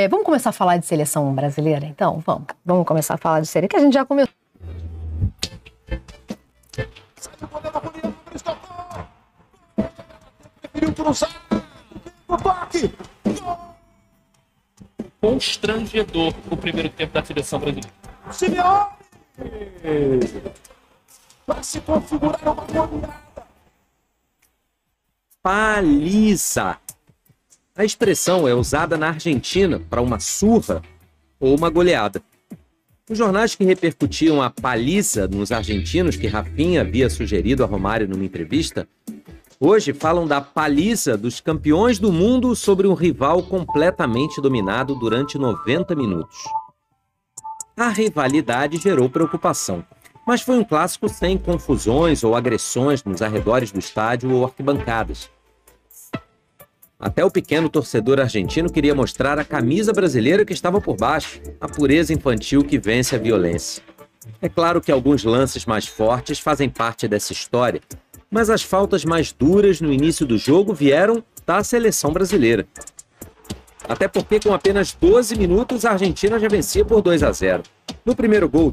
Vamos começar a falar de seleção brasileira, então? Vamos começar a falar de seleção, que a gente já começou. Constrangedor o primeiro tempo da seleção brasileira. Simeone! Vai se configurar uma goleada. Paliza. A expressão é usada na Argentina para uma surra ou uma goleada. Os jornais que repercutiam a paliza nos argentinos, que Rafinha havia sugerido a Romário numa entrevista, hoje falam da paliza dos campeões do mundo sobre um rival completamente dominado durante 90 minutos. A rivalidade gerou preocupação, mas foi um clássico sem confusões ou agressões nos arredores do estádio ou arquibancadas. Até o pequeno torcedor argentino queria mostrar a camisa brasileira que estava por baixo, a pureza infantil que vence a violência. É claro que alguns lances mais fortes fazem parte dessa história, mas as faltas mais duras no início do jogo vieram da seleção brasileira. Até porque com apenas 12 minutos a Argentina já vencia por 2-0. No primeiro gol,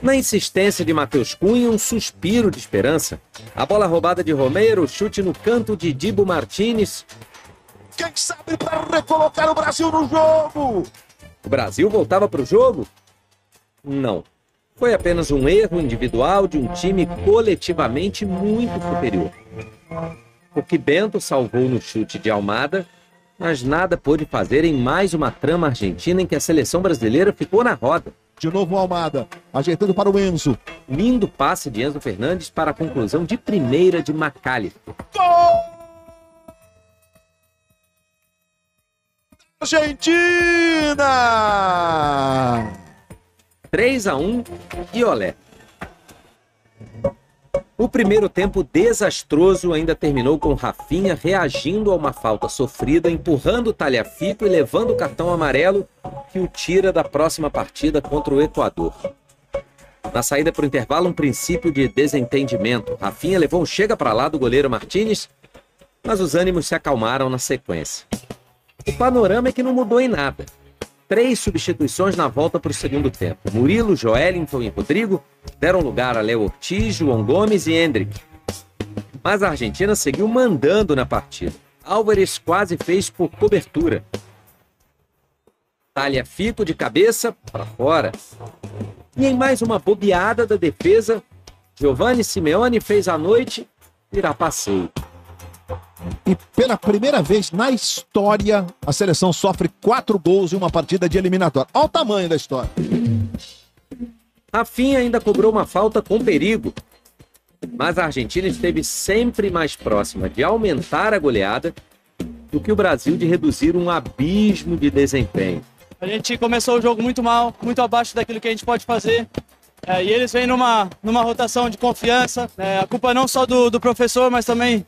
na insistência de Matheus Cunha, um suspiro de esperança. A bola roubada de Romero, chute no canto de Dibu Martínez. Quem sabe para recolocar o Brasil no jogo? O Brasil voltava para o jogo? Não. Foi apenas um erro individual de um time coletivamente muito superior. Porque Bento salvou no chute de Almada, mas nada pôde fazer em mais uma trama argentina em que a seleção brasileira ficou na roda. De novo o Almada, ajeitando para o Enzo. Lindo passe de Enzo Fernandes para a conclusão de primeira de McAllister. Gol! Argentina! 3-1 e olé. O primeiro tempo desastroso ainda terminou com Rafinha reagindo a uma falta sofrida, empurrando o Tagliafico e levando o cartão amarelo que o tira da próxima partida contra o Equador. Na saída para o intervalo, um princípio de desentendimento. Rafinha levou um chega para lá do goleiro Martínez, mas os ânimos se acalmaram na sequência. O panorama é que não mudou em nada. 3 substituições na volta para o segundo tempo. Murilo, Joelinton e Rodrigo deram lugar a Léo Ortiz, João Gomes e Hendrick. Mas a Argentina seguiu mandando na partida. Álvares quase fez por cobertura. Tagliafico de cabeça para fora. E em mais uma bobeada da defesa, Giovanni Simeone fez a noite virar passeio. E pela primeira vez na história, a seleção sofre 4 gols em uma partida de eliminatória. Olha o tamanho da história. Rafinha ainda cobrou uma falta com perigo. Mas a Argentina esteve sempre mais próxima de aumentar a goleada do que o Brasil de reduzir um abismo de desempenho. A gente começou o jogo muito mal, muito abaixo daquilo que a gente pode fazer. E eles vêm numa rotação de confiança. A culpa não só do professor, mas também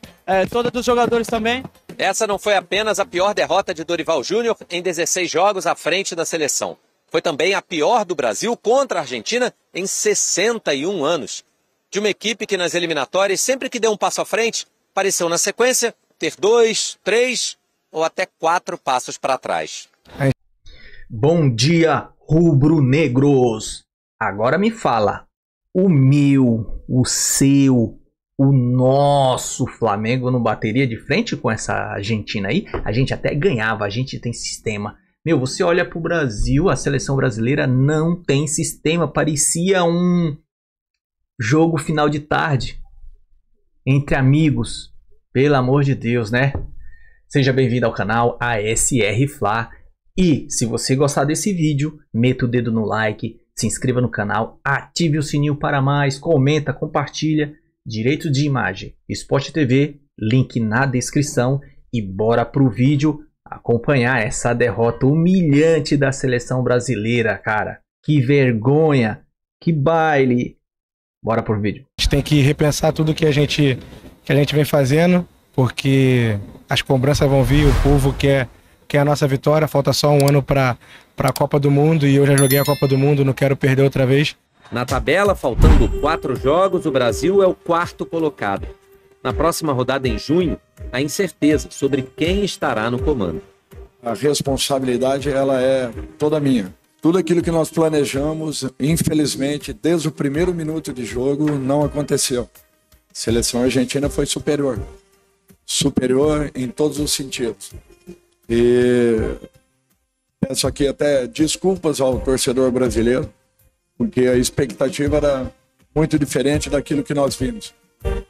toda dos jogadores também. Essa não foi apenas a pior derrota de Dorival Júnior em 16 jogos à frente da seleção. Foi também a pior do Brasil contra a Argentina em 61 anos. De uma equipe que nas eliminatórias, sempre que deu um passo à frente, pareceu na sequência ter 2, 3 ou até 4 passos para trás. Bom dia, rubro-negros! Agora me fala, o meu, o seu, o nosso Flamengo não bateria de frente com essa Argentina aí? A gente até ganhava, a gente tem sistema. Meu, você olha pro Brasil, a seleção brasileira não tem sistema. Parecia um jogo final de tarde entre amigos. Pelo amor de Deus, né? Seja bem-vindo ao canal ASR Fla. E se você gostar desse vídeo, meta o dedo no like, se inscreva no canal, ative o sininho para mais, comenta, compartilha. Direito de imagem, Sport TV, link na descrição. E bora pro vídeo acompanhar essa derrota humilhante da seleção brasileira, cara. Que vergonha, que baile. Bora pro vídeo. A gente tem que repensar tudo que a gente vem fazendo, porque as cobranças vão vir, o povo quer a nossa vitória. Falta só um ano para a Copa do Mundo e eu já joguei a Copa do Mundo, não quero perder outra vez. Na tabela, faltando 4 jogos, o Brasil é o 4º colocado. Na próxima rodada em junho, há incerteza sobre quem estará no comando. a responsabilidade ela é toda minha. Tudo aquilo que nós planejamos, infelizmente, desde o primeiro minuto de jogo, não aconteceu. A seleção argentina foi superior. Superior em todos os sentidos. E peço aqui até desculpas ao torcedor brasileiro, porque a expectativa era muito diferente daquilo que nós vimos.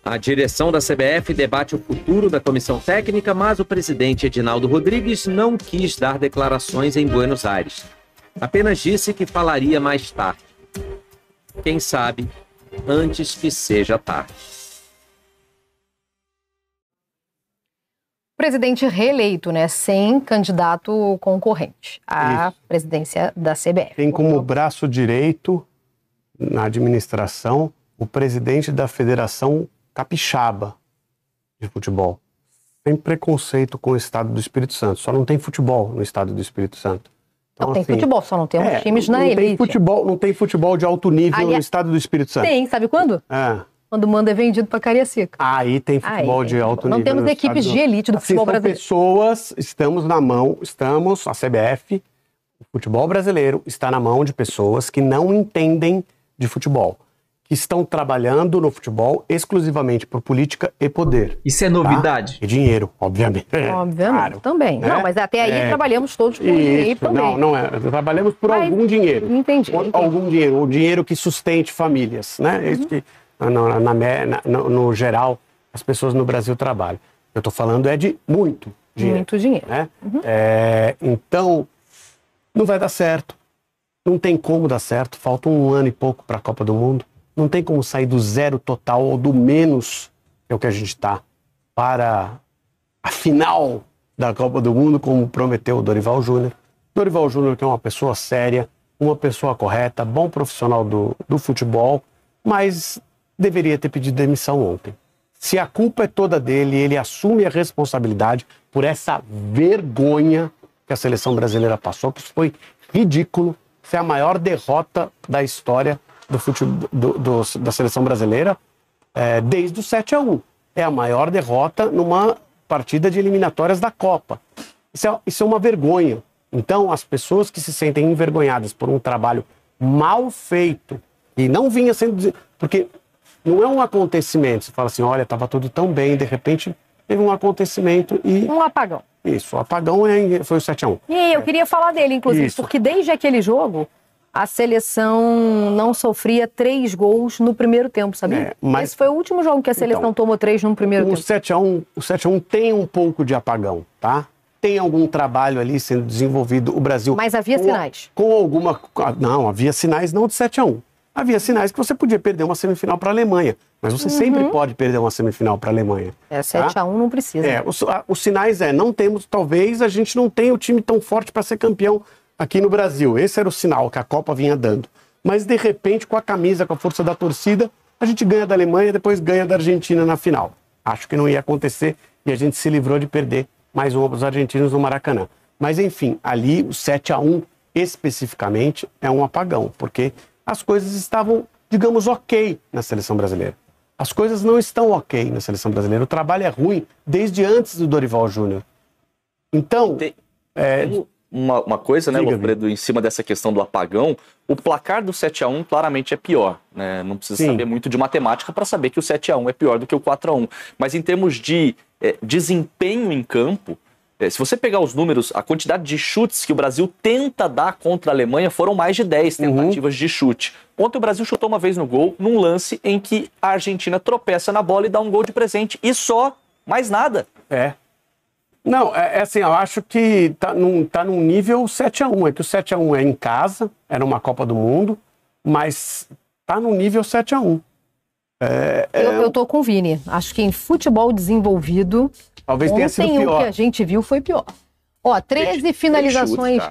A direção da CBF debate o futuro da comissão técnica, mas o presidente Edinaldo Rodrigues não quis dar declarações em Buenos Aires. Apenas disse que falaria mais tarde. Quem sabe, antes que seja tarde. Presidente reeleito, né? Sem candidato concorrente à presidência da CBF. Tem como braço direito, na administração, o presidente da Federação Capixaba de Futebol. Tem preconceito com o estado do Espírito Santo. Só não tem futebol no estado do Espírito Santo. Então, não tem futebol, só não tem uns times na elite. Não tem futebol de alto nível no estado do Espírito Santo. Tem, sabe quando? Quando o mando é vendido para Cariacica. Aí tem futebol de alto nível. Não temos equipes de elite do futebol brasileiro. Pessoas, estamos na mão, a CBF, o futebol brasileiro está na mão de pessoas que não entendem de futebol, que estão trabalhando no futebol exclusivamente por política e poder. Isso é novidade? E dinheiro, obviamente. Obviamente, claro, também. né? Não, mas até aí trabalhamos todos por dinheiro também. Não é. Trabalhamos por algum dinheiro. Entendi. Algum dinheiro, o dinheiro que sustente famílias, né? Isso que, no geral, as pessoas no Brasil trabalham. Eu estou falando de muito dinheiro. Muito dinheiro. Né? Então, não vai dar certo. Não tem como dar certo. Falta um ano e pouco para a Copa do Mundo. Não tem como sair do zero total ou do menos, que é o que a gente está, para a final da Copa do Mundo, como prometeu o Dorival Júnior. Dorival Júnior, que é uma pessoa séria, uma pessoa correta, bom profissional do futebol, mas deveria ter pedido demissão ontem. Se a culpa é toda dele, ele assume a responsabilidade por essa vergonha que a seleção brasileira passou, que isso foi ridículo. Isso é a maior derrota da história do futebol, da seleção brasileira desde o 7-1. É a maior derrota numa partida de eliminatórias da Copa. Isso é uma vergonha. Então, as pessoas que se sentem envergonhadas por um trabalho mal feito, e não vinha sendo... Porque não é um acontecimento. Você fala assim, olha, estava tudo tão bem, de repente teve um acontecimento e... Um apagão. Isso, o apagão foi o 7-1. E eu queria falar dele, inclusive, porque desde aquele jogo, a seleção não sofria 3 gols no primeiro tempo, sabia? Mas... Esse foi o último jogo que a seleção tomou 3 no primeiro tempo. O 7-1 tem um pouco de apagão, tá? Tem algum trabalho ali sendo desenvolvido, o Brasil... Mas havia sinais. Com alguma... Não, havia sinais não de 7-1. Havia sinais que você podia perder uma semifinal para a Alemanha. Mas você sempre pode perder uma semifinal para a Alemanha. 7-1 não precisa. Os sinais não temos, talvez a gente não tenha o time tão forte para ser campeão aqui no Brasil. Esse era o sinal que a Copa vinha dando. Mas, de repente, com a camisa, com a força da torcida, a gente ganha da Alemanha e depois ganha da Argentina na final. Acho que não ia acontecer e a gente se livrou de perder mais uma para os argentinos no Maracanã. Mas, enfim, ali o 7-1 especificamente é um apagão, porque as coisas estavam, digamos, ok na seleção brasileira. As coisas não estão ok na seleção brasileira. O trabalho é ruim desde antes do Dorival Júnior. Então... Uma coisa, né, Loffredo, em cima dessa questão do apagão, o placar do 7-1 claramente é pior, né? Não precisa saber muito de matemática para saber que o 7-1 é pior do que o 4-1. Mas em termos de desempenho em campo, se você pegar os números, a quantidade de chutes que o Brasil tenta dar contra a Alemanha foram mais de 10 tentativas de chute. Ontem o Brasil chutou uma vez no gol, num lance em que a Argentina tropeça na bola e dá um gol de presente. E só, mais nada. Não, assim, eu acho que tá num nível 7-1. É que o 7-1 é em casa, era uma Copa do Mundo, mas tá no nível 7-1. Eu tô com o Vini. Acho que em futebol desenvolvido, talvez tenha sido pior. O que a gente viu foi pior. 13 finalizações...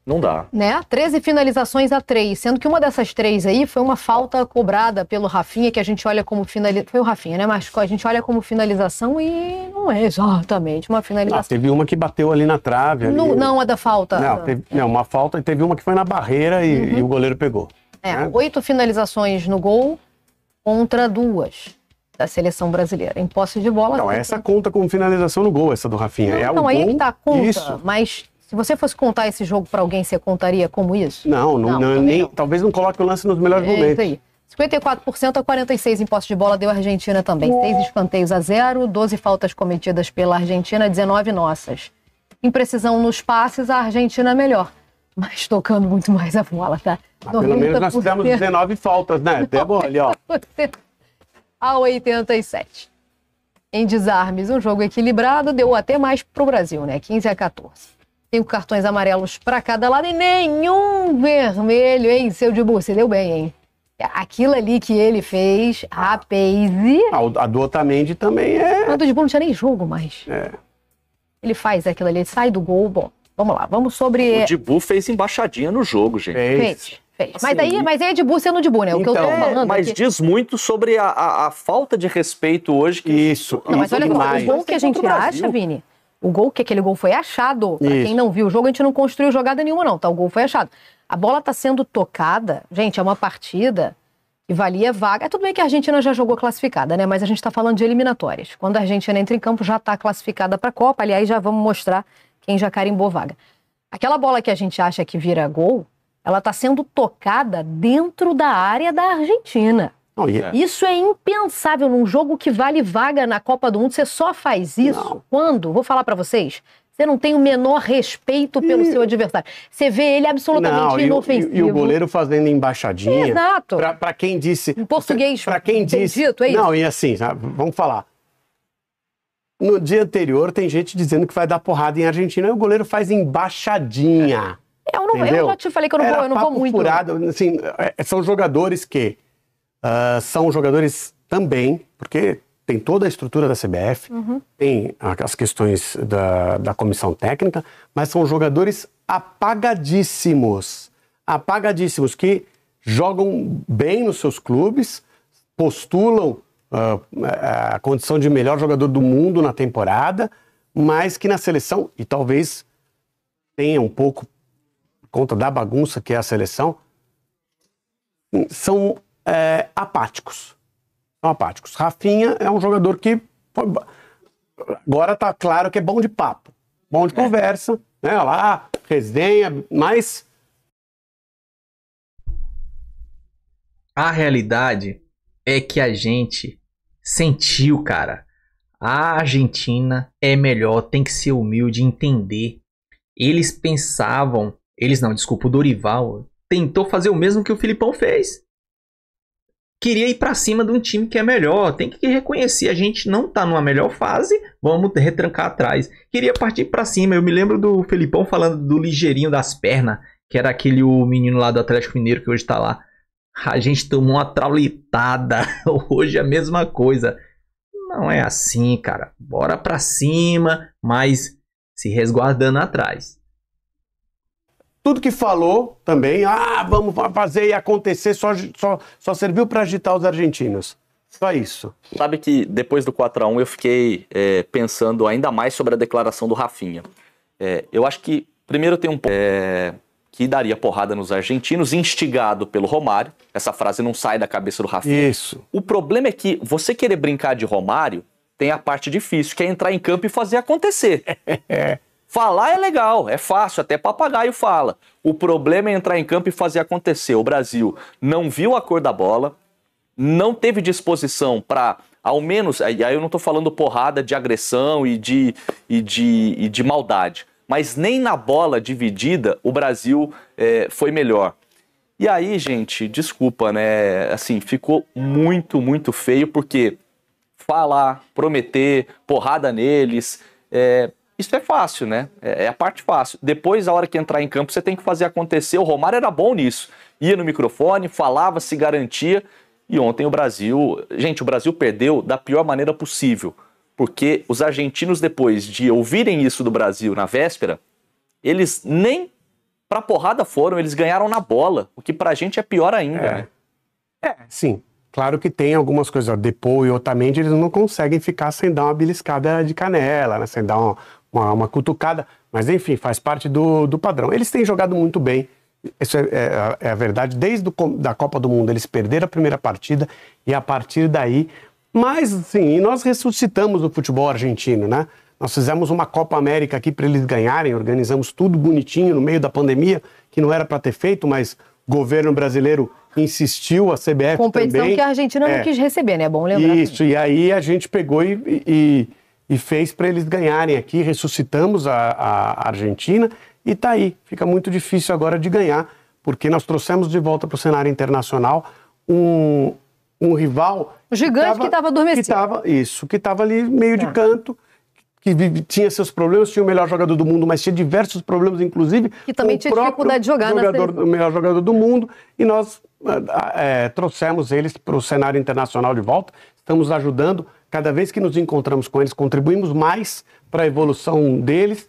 Não dá. Né? 13 finalizações a 3, sendo que uma dessas 3 aí foi uma falta cobrada pelo Rafinha, que a gente olha como finalização. Foi o Rafinha, né? Mas a gente olha como finalização e não é exatamente uma finalização. Teve uma que bateu ali na trave. Não, a da falta. Não, uma falta, e teve uma que foi na barreira e o goleiro pegou. 8 finalizações no gol contra 2 da seleção brasileira. Em posse de bola... Não, essa conta como finalização no gol, essa do Rafinha. Não, aí é que tá, conta, mas... Se você fosse contar esse jogo para alguém, você contaria como isso? Não, talvez não coloque o lance nos melhores momentos. Isso aí. 54% a 46% em posse de bola deu a Argentina também. 6 escanteios a 0, 12 faltas cometidas pela Argentina, 19 nossas. Imprecisão nos passes, a Argentina é melhor. Mas tocando muito mais a bola, tá? Pelo menos nós fizemos 19 faltas, né? Até bom ali, ó. A 87. Em desarmes, um jogo equilibrado, deu até mais pro Brasil, né? 15 a 14. 5 cartões amarelos para cada lado e nenhum vermelho, hein? Seu Dibu, você deu bem, hein? Aquilo ali que ele fez, a Pace... A do Otamendi também é... Mas o Dibu não tinha nem jogo mais. É. Ele faz aquilo ali, ele sai do gol, bom. Vamos lá, vamos sobre... O Dibu fez embaixadinha no jogo, gente. Fez. Assim, Mas aí é Dibu sendo Dibu, né? O que eu tô falando mas aqui... diz muito sobre a falta de respeito hoje. Que... Isso. Não, mas olha só, o gol que a gente acha, Vini... O gol, que aquele gol foi achado. Pra quem não viu o jogo, a gente não construiu jogada nenhuma, não, tá? O gol foi achado. A bola tá sendo tocada. Gente, é uma partida que valia vaga. É tudo bem que a Argentina já jogou classificada, né? Mas a gente tá falando de eliminatórias. Quando a Argentina entra em campo, já tá classificada pra Copa. Aliás, já vamos mostrar quem já carimbou vaga. Aquela bola que a gente acha que vira gol, ela tá sendo tocada dentro da área da Argentina. Isso é impensável num jogo que vale vaga na Copa do Mundo. Você só faz isso quando, vou falar pra vocês, você não tem o menor respeito pelo seu adversário. Você vê ele absolutamente inofensivo. E o goleiro fazendo embaixadinha. Exato. Pra quem disse... Em português, pra quem disse... Dito, é isso? Não, e assim, vamos falar. No dia anterior tem gente dizendo que vai dar porrada em Argentina e o goleiro faz embaixadinha. Eu já te falei que eu não vou muito. Furado, assim, são jogadores que... são jogadores também, porque tem toda a estrutura da CBF, tem as questões da comissão técnica, mas são jogadores apagadíssimos, que jogam bem nos seus clubes, postulam a condição de melhor jogador do mundo na temporada, mas que na seleção, e talvez tenha um pouco por conta da bagunça que é a seleção, são apáticos. São apáticos. Rafinha é um jogador que agora tá claro que é bom de papo, bom de conversa, né? Olha lá, resenha, mas a realidade é que a gente sentiu, cara. A Argentina é melhor, tem que ser humilde, entender. Eles pensavam, o Dorival tentou fazer o mesmo que o Filipão fez. Queria ir pra cima de um time que é melhor. Tem que reconhecer, a gente não tá numa melhor fase, vamos retrancar atrás. Queria partir pra cima. Eu me lembro do Felipão falando do ligeirinho das pernas, que era o menino lá do Atlético Mineiro que hoje tá lá. A gente tomou uma traulitada. Hoje é a mesma coisa. Não é assim, cara. Bora pra cima, mas se resguardando atrás. Tudo que falou também, vamos fazer e acontecer, só serviu para agitar os argentinos. Só isso. Sabe que depois do 4-1 eu fiquei pensando ainda mais sobre a declaração do Rafinha. Eu acho que primeiro tem um ponto que daria porrada nos argentinos, instigado pelo Romário. Essa frase não sai da cabeça do Rafinha. Isso. O problema é que você querer brincar de Romário tem a parte difícil, que é entrar em campo e fazer acontecer. Falar é legal, é fácil, até papagaio fala. O problema é entrar em campo e fazer acontecer. O Brasil não viu a cor da bola, não teve disposição para, ao menos, aí eu não estou falando porrada de agressão e de maldade, mas nem na bola dividida o Brasil foi melhor. E aí, gente, desculpa, né? Assim, ficou muito, muito feio, porque falar, prometer, porrada neles... Isso é fácil, né? É a parte fácil. Depois, a hora que entrar em campo, você tem que fazer acontecer. O Romário era bom nisso. Ia no microfone, falava, se garantia. E ontem o Brasil... Gente, o Brasil perdeu da pior maneira possível. Porque os argentinos, depois de ouvirem isso do Brasil na véspera, eles nem pra porrada foram, eles ganharam na bola. O que pra gente é pior ainda, né? Sim. Claro que tem algumas coisas. Depois, Otamendi, eles não conseguem ficar sem dar uma beliscada de canela, né? Sem dar uma cutucada, mas enfim, faz parte do padrão. Eles têm jogado muito bem, isso é a verdade. Desde da Copa do Mundo eles perderam a primeira partida e a partir daí, mas assim, nós ressuscitamos o futebol argentino, né? Nós fizemos uma Copa América aqui para eles ganharem, organizamos tudo bonitinho no meio da pandemia, que não era para ter feito, mas o governo brasileiro insistiu, a CBF competição também. Que a Argentina não quis receber, né? É bom lembrar. Isso, e aí a gente pegou e fez para eles ganharem aqui, ressuscitamos a Argentina e tá aí. Fica muito difícil agora de ganhar, porque nós trouxemos de volta para o cenário internacional um rival... O gigante que estava adormecido. Que estava ali meio de canto, que tinha seus problemas, tinha o melhor jogador do mundo, mas tinha diversos problemas, inclusive... Que também tinha dificuldade de jogar o melhor jogador do mundo, e nós trouxemos eles para o cenário internacional de volta, estamos ajudando, cada vez que nos encontramos com eles, contribuímos mais para a evolução deles,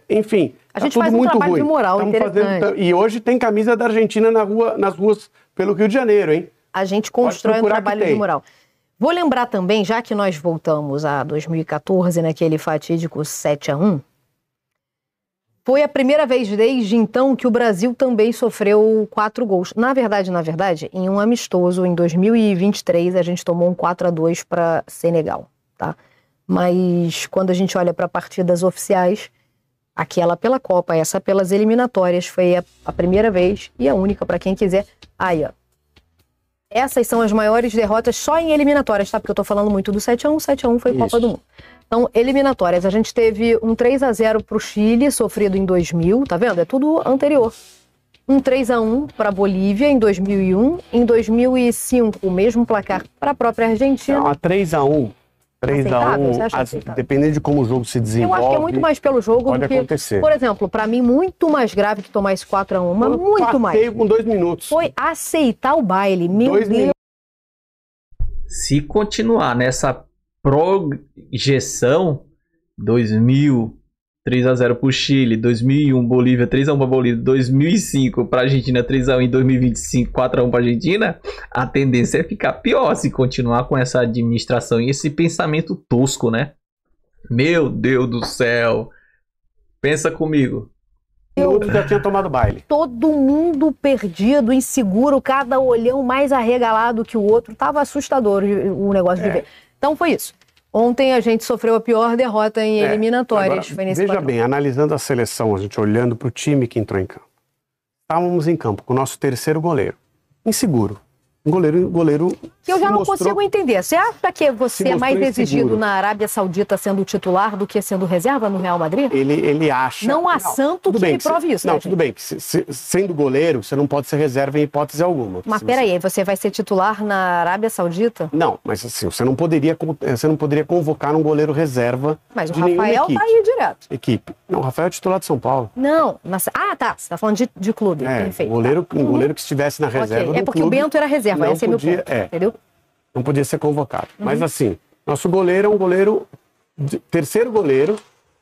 enfim... A gente faz um trabalho de moral interessante. E hoje tem camisa da Argentina nas ruas pelo Rio de Janeiro, hein? A gente constrói um trabalho de moral. Vou lembrar também, já que nós voltamos a 2014, naquele fatídico 7-1, foi a primeira vez desde então que o Brasil também sofreu 4 gols. Na verdade, em um amistoso, em 2023, a gente tomou um 4-2 para Senegal, tá? Mas quando a gente olha para partidas oficiais, aquela pela Copa, essa pelas eliminatórias, foi a primeira vez e a única para quem quiser. Aí, ó. Essas são as maiores derrotas só em eliminatórias, tá? Porque eu tô falando muito do 7-1, 7-1 foi Copa do Mundo. Então, eliminatórias, a gente teve um 3-0 pro Chile, sofrido em 2000, tá vendo? É tudo anterior. Um 3-1 pra Bolívia em 2001, em 2005 o mesmo placar para a própria Argentina. Não, a 3-1, dependendo de como o jogo se desenvolve. Eu acho que é muito mais pelo jogo do que... acontecer. Por exemplo, pra mim, muito mais grave que tomar esse 4-1, mas muito mais. Com 2 minutos. Foi aceitar o baile, meu Deus. Se continuar nessa projeção, 2000, 3-0 pro Chile, 2001, Bolívia, 3-1 pra Bolívia, 2005 pra Argentina, 3-1 em 2025, 4-1 pra Argentina, a tendência é ficar pior se continuar com essa administração e esse pensamento tosco, né? Meu Deus do céu. Pensa comigo. Eu já tinha tomado baile. Todo mundo perdido, inseguro, cada olhão mais arregalado que o outro. Tava assustador o negócio de ver. Então foi isso. Ontem a gente sofreu a pior derrota em eliminatórias. Agora, veja bem, analisando a seleção, a gente olhando para o time que entrou em campo. Estávamos em campo com o nosso terceiro goleiro. Inseguro. Um goleiro que eu já não consigo entender. Você acha que você é mais exigido na Arábia Saudita sendo titular do que sendo reserva no Real Madrid? Ele acha... Não há santo que me prove isso. Não, tudo bem. Sendo goleiro, você não pode ser reserva em hipótese alguma. Mas peraí, você vai ser titular na Arábia Saudita? Não, mas assim, você não poderia convocar um goleiro reserva. Mas o Rafael tá aí direto. Não, o Rafael é titular de São Paulo. Não. Tá. Você tá falando de clube. Perfeito. Um goleiro que estivesse na reserva do porque clube, o Bento era reserva. Esse é meu ponto, entendeu? Não podia ser convocado. Mas assim, nosso goleiro é um goleiro, terceiro goleiro,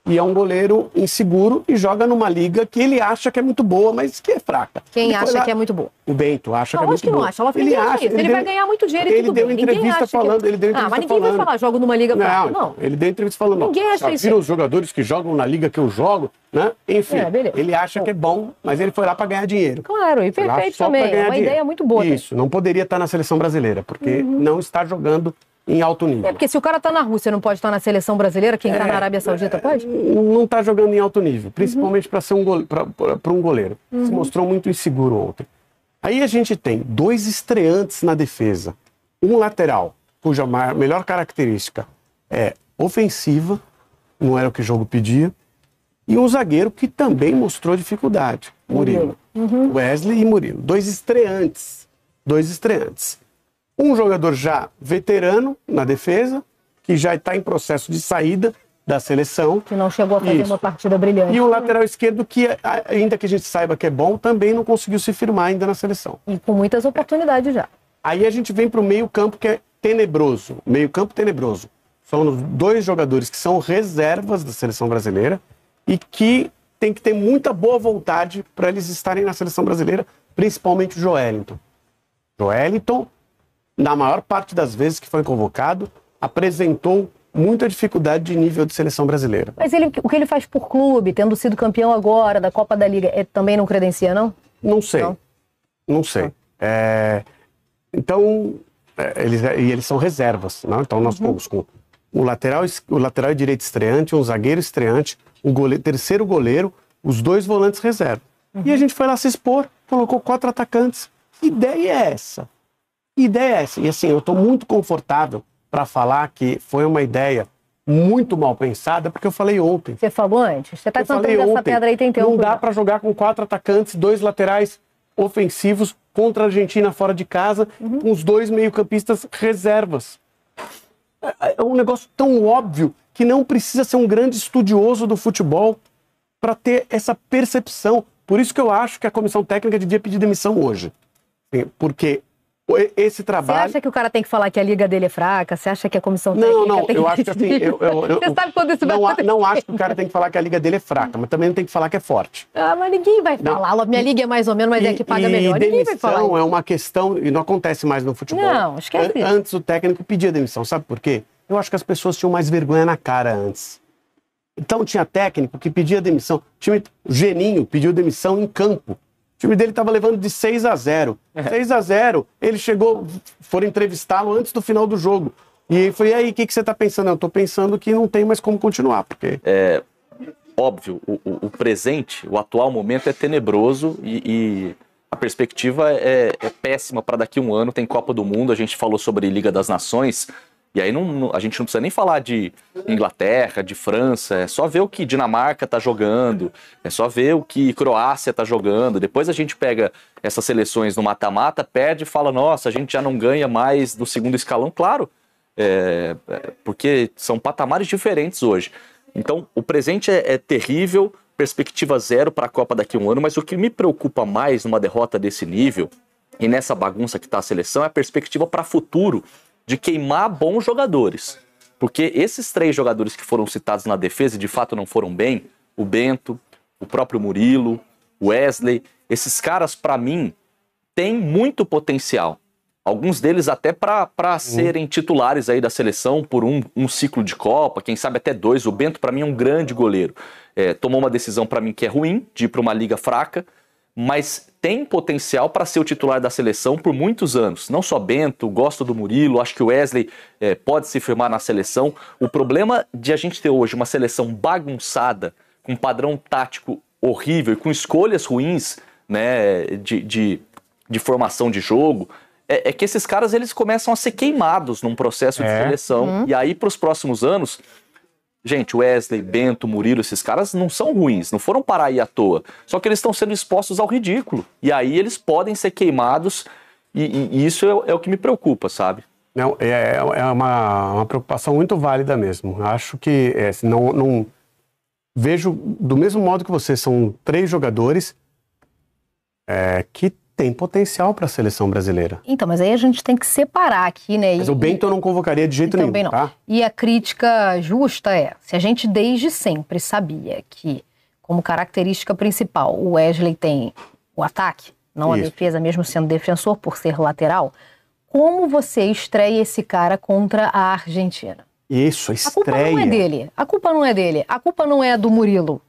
e é um goleiro inseguro e joga numa liga que ele acha que é muito boa, mas que é fraca. Quem acha que é muito boa? O Bento acha que é muito boa. Não, acho que não acha. Ele vai ganhar muito dinheiro e tudo bem. Ele deu entrevista falando. Mas ninguém vai falar, jogo numa liga fraca. Não. Ele deu entrevista falando. Ninguém acha isso. Viram os jogadores que jogam na liga que eu jogo, né? Enfim, ele acha que é bom, mas ele foi lá para ganhar dinheiro. Claro, e perfeito também. É uma ideia muito boa. Isso, não poderia estar na seleção brasileira, porque não está jogando em alto nível. Porque se o cara tá na Rússia não pode estar na seleção brasileira, quem tá na Arábia Saudita pode? Não tá jogando em alto nível, principalmente para ser um goleiro. Se mostrou muito inseguro ontem. Aí a gente tem 2 estreantes na defesa. Um lateral, cuja melhor característica é ofensiva, não era o que o jogo pedia, e um zagueiro que também mostrou dificuldade, Murilo. Wesley e Murilo. 2 estreantes. Um jogador já veterano na defesa, que já está em processo de saída da seleção. Que não chegou a fazer uma partida brilhante. E o lateral esquerdo, que ainda que a gente saiba que é bom, também não conseguiu se firmar ainda na seleção. E com muitas oportunidades já. Aí a gente vem para o meio-campo, que é tenebroso. Meio-campo tenebroso. São 2 jogadores que são reservas da seleção brasileira e que tem que ter muita boa vontade para eles estarem na seleção brasileira, principalmente o Joelinton. Na maior parte das vezes que foi convocado, apresentou muita dificuldade de nível de seleção brasileira. Mas o que ele faz por clube, tendo sido campeão agora da Copa da Liga, também não credencia, não? Não sei. Não sei. Então, eles são reservas. Não? Então, nós fomos com o lateral direito estreante, um zagueiro estreante, terceiro goleiro, os 2 volantes reserva. E a gente foi lá se expor, colocou 4 atacantes. Que ideia é essa? Que ideia é essa? E assim, eu estou muito confortável para falar que foi uma ideia muito mal pensada, porque eu falei ontem. Você falou antes? Você está cantando essa pedra aí, tem tempo. Não dá para jogar com 4 atacantes, 2 laterais ofensivos contra a Argentina fora de casa, com os 2 meio-campistas reservas. É um negócio tão óbvio que não precisa ser um grande estudioso do futebol para ter essa percepção. Por isso que eu acho que a comissão técnica devia pedir demissão hoje. Porque esse trabalho... Você acha que o cara tem que falar que a liga dele é fraca? Você acha que a comissão técnica tem que... eu acho que assim... Você sabe quando isso vai acontecer? Não acho que o cara tem que falar que a liga dele é fraca, mas também não tem que falar que é forte. Ah, mas ninguém vai falar. Minha liga é mais ou menos, mas é que paga melhor. Ninguém vai falar. Demissão é uma questão... E não acontece mais no futebol. Não, esquece isso. Antes o técnico pedia demissão. Sabe por quê? Eu acho que as pessoas tinham mais vergonha na cara antes. Então tinha técnico que pedia demissão. O Geninho pediu demissão em campo. O time dele estava levando de 6-0. 6-0, ele chegou, foram entrevistá-lo antes do final do jogo. E ele falou, e aí, o que você está pensando? Eu estou pensando que não tem mais como continuar, porque... Óbvio, o presente, o atual momento é tenebroso e a perspectiva é péssima para daqui a um ano. Tem Copa do Mundo, a gente falou sobre Liga das Nações, e aí a gente não precisa nem falar de Inglaterra, de França, é só ver o que Dinamarca está jogando, é só ver o que Croácia está jogando. Depois a gente pega essas seleções no mata-mata, perde e fala, nossa, a gente já não ganha mais do segundo escalão. Claro, porque são patamares diferentes hoje. Então, o presente é terrível, perspectiva zero para a Copa daqui a um ano, mas o que me preocupa mais numa derrota desse nível, e nessa bagunça que está a seleção, é a perspectiva para futuro, de queimar bons jogadores. Porque esses 3 jogadores que foram citados na defesa e de fato não foram bem, o Bento, o próprio Murilo, o Wesley, esses caras, para mim, têm muito potencial. Alguns deles até para serem titulares aí da seleção por um ciclo de Copa, quem sabe até 2. O Bento, para mim, é um grande goleiro. Tomou uma decisão, para mim, que é ruim, de ir para uma liga fraca, mas tem potencial para ser o titular da seleção por muitos anos. Não só Bento, gosto do Murilo, acho que o Wesley pode se firmar na seleção. O problema de a gente ter hoje uma seleção bagunçada, com um padrão tático horrível e com escolhas ruins, né, de formação de jogo, é que esses caras eles começam a ser queimados num processo de seleção. E aí, para os próximos anos... Gente, Wesley, Bento, Murilo, esses caras não são ruins, não foram parar aí à toa. Só que eles estão sendo expostos ao ridículo. E aí eles podem ser queimados e isso é o que me preocupa, sabe? Não, é uma preocupação muito válida mesmo. Acho que não vejo do mesmo modo que você, são 3 jogadores que tem potencial para a seleção brasileira. Então, mas aí a gente tem que separar aqui, né? Mas o Bento eu não convocaria de jeito nenhum, não. tá? E a crítica justa se a gente desde sempre sabia que, como característica principal, o Wesley tem o ataque, não a defesa, mesmo sendo defensor por ser lateral, como você estreia esse cara contra a Argentina? Isso, a estreia. A culpa não é dele. A culpa não é dele. A culpa não é do Murilo.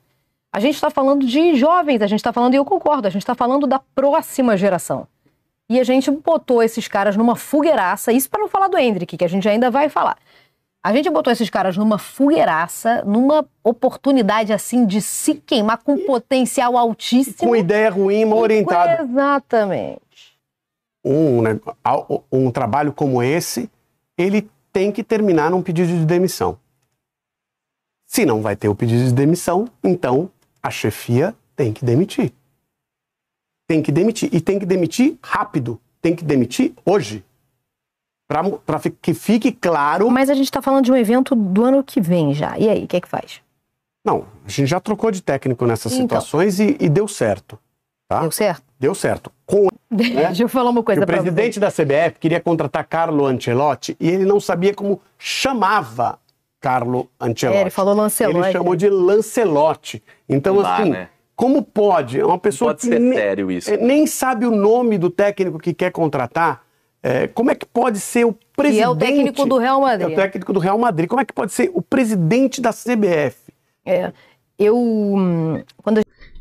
A gente está falando de jovens, a gente está falando, e eu concordo, a gente está falando da próxima geração. E a gente botou esses caras numa fogueiraça, isso para não falar do Endrick, que a gente ainda vai falar. A gente botou esses caras numa fogueiraça, numa oportunidade assim de se queimar com potencial altíssimo. Com ideia ruim, mal orientada. Exatamente. Um trabalho como esse, ele tem que terminar num pedido de demissão. Se não vai ter o pedido de demissão, então a chefia tem que demitir. Tem que demitir. E tem que demitir rápido. Tem que demitir hoje. Para que fique claro... Mas a gente está falando de um evento do ano que vem já. E aí, o que é que faz? Não, a gente já trocou de técnico nessas situações e deu certo. Tá? Deu certo? Deu certo. Deixa eu falar uma coisa para você. O presidente da CBF queria contratar Carlo Ancelotti e ele não sabia como chamava Carlo Ancelotti. Ele falou Lancelotti. Ele chamou de Lancelotti. Então, assim, né? Como pode? É uma pessoa pode ser sério isso. Nem sabe o nome do técnico que quer contratar. Como é que pode ser o presidente... Que é o técnico do Real Madrid. É o técnico do Real Madrid. Como é que pode ser o presidente da CBF?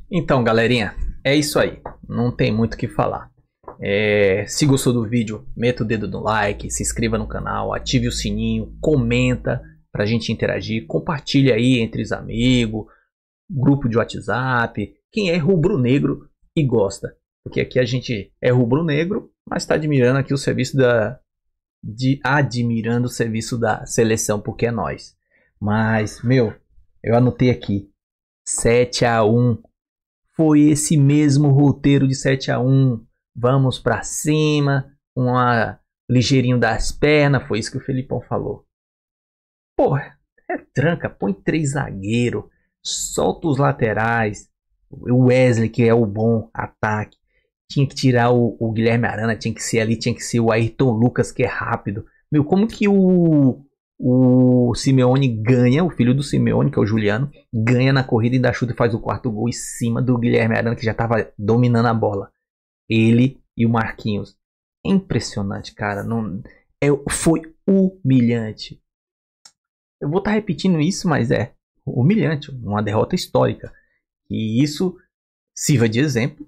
Então, galerinha, é isso aí. Não tem muito o que falar. Se gostou do vídeo, meta o dedo no like, se inscreva no canal, ative o sininho, comenta. pra gente interagir. Compartilha aí entre os amigos, grupo de WhatsApp, quem é rubro-negro e gosta. Porque aqui a gente é rubro-negro, mas tá admirando aqui o serviço admirando o serviço da seleção, porque é nós. Mas, meu, eu anotei aqui, 7-1, foi esse mesmo roteiro de 7-1, vamos pra cima, ligeirinho das pernas, foi isso que o Felipão falou. Porra, tranca, põe 3 zagueiros, solta os laterais, o Wesley, que é o bom ataque, tinha que tirar o Guilherme Arana, tinha que ser o Ayrton Lucas, que é rápido. Meu, como que o Simeone ganha, o filho do Simeone, que é o Juliano, ganha na corrida e dá chute e faz o 4º gol em cima do Guilherme Arana, que já estava dominando a bola. Ele e o Marquinhos. É impressionante, cara. Foi humilhante. Eu vou estar repetindo isso, mas é humilhante. Uma derrota histórica. E isso sirva de exemplo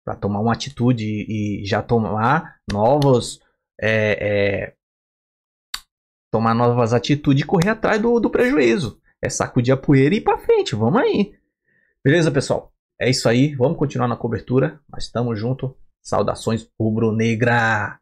para tomar uma atitude e já tomar novas atitudes e correr atrás do prejuízo. É sacudir a poeira e ir para frente. Vamos aí. Beleza, pessoal? É isso aí. Vamos continuar na cobertura. Mas estamos junto. Saudações rubro-negra.